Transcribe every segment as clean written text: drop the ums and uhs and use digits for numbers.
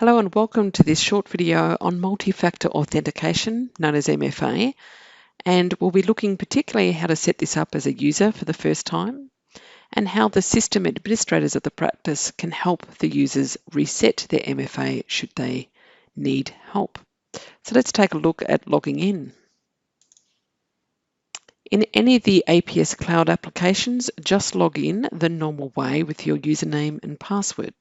Hello and welcome to this short video on multi-factor authentication, known as MFA, and we'll be looking particularly how to set this up as a user for the first time and how the system administrators of the practice can help the users reset their MFA should they need help. So let's take a look at logging in. In any of the APS cloud applications, just log in the normal way with your username and password.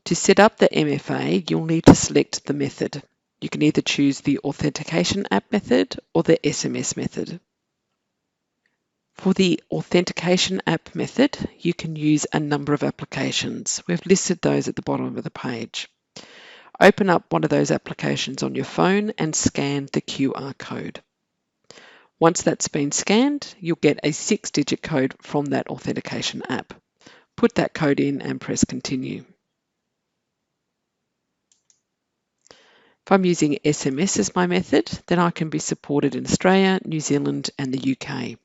To set up the MFA, you'll need to select the method. You can either choose the Authentication app method or the SMS method. For the Authentication app method, you can use a number of applications. We've listed those at the bottom of the page. Open up one of those applications on your phone and scan the QR code. Once that's been scanned, you'll get a 6-digit code from that Authentication app. Put that code in and press Continue. If I'm using SMS as my method, then I can be supported in Australia, New Zealand, and the UK.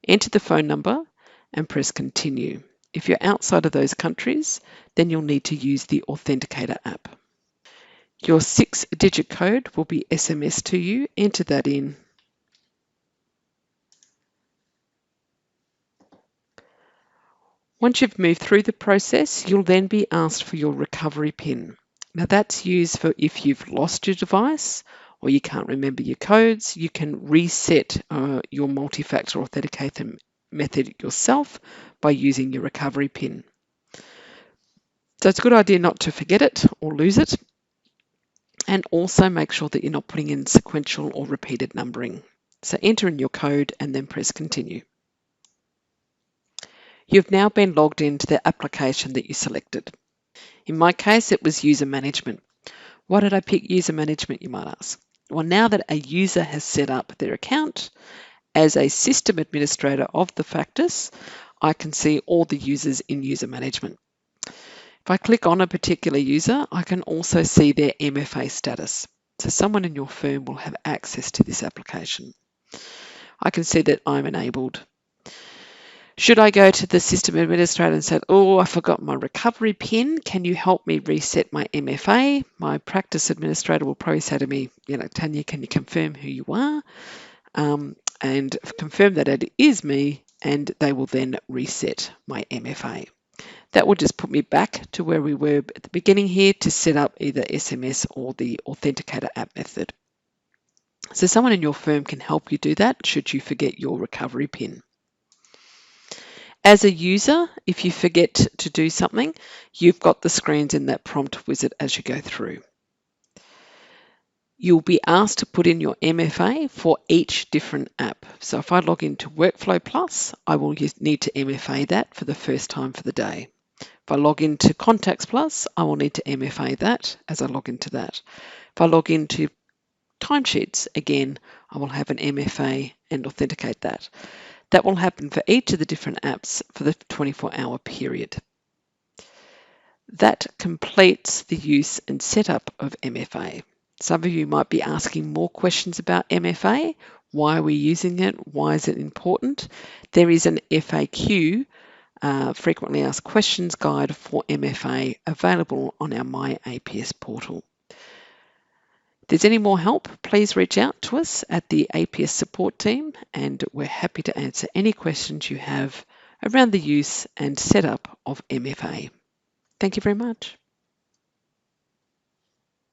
Enter the phone number and press Continue. If you're outside of those countries, then you'll need to use the Authenticator app. Your 6-digit code will be SMS to you. Enter that in. Once you've moved through the process, you'll then be asked for your recovery PIN. Now that's used for if you've lost your device or you can't remember your codes, you can reset your multi-factor authentication method yourself by using your recovery PIN. So it's a good idea not to forget it or lose it, and also make sure that you're not putting in sequential or repeated numbering. So enter in your code and then press Continue. You've now been logged into the application that you selected. In my case, it was user management. Why did I pick user management, you might ask? Well, now that a user has set up their account, as a system administrator of the practice, I can see all the users in user management. If I click on a particular user, I can also see their MFA status. So someone in your firm will have access to this application. I can see that I'm enabled. Should I go to the system administrator and say, oh, I forgot my recovery PIN, can you help me reset my MFA? My practice administrator will probably say to me, Tanya, can you confirm who you are? And confirm that it is me, and they will then reset my MFA. That will just put me back to where we were at the beginning here to set up either SMS or the Authenticator app method. So someone in your firm can help you do that should you forget your recovery PIN. As a user, if you forget to do something, you've got the screens in that prompt wizard as you go through. You'll be asked to put in your MFA for each different app. So if I log into Workflow Plus, I will need to MFA that for the first time for the day. If I log into Contacts Plus, I will need to MFA that as I log into that. If I log into Timesheets, again, I will have an MFA and authenticate that. That will happen for each of the different apps for the 24-hour period. That completes the use and setup of MFA. Some of you might be asking more questions about MFA. Why are we using it? Why is it important? There is an FAQ, frequently asked questions guide for MFA, available on our My APS portal. If there's any more help, please reach out to us at the APS support team, and we're happy to answer any questions you have around the use and setup of MFA. Thank you very much.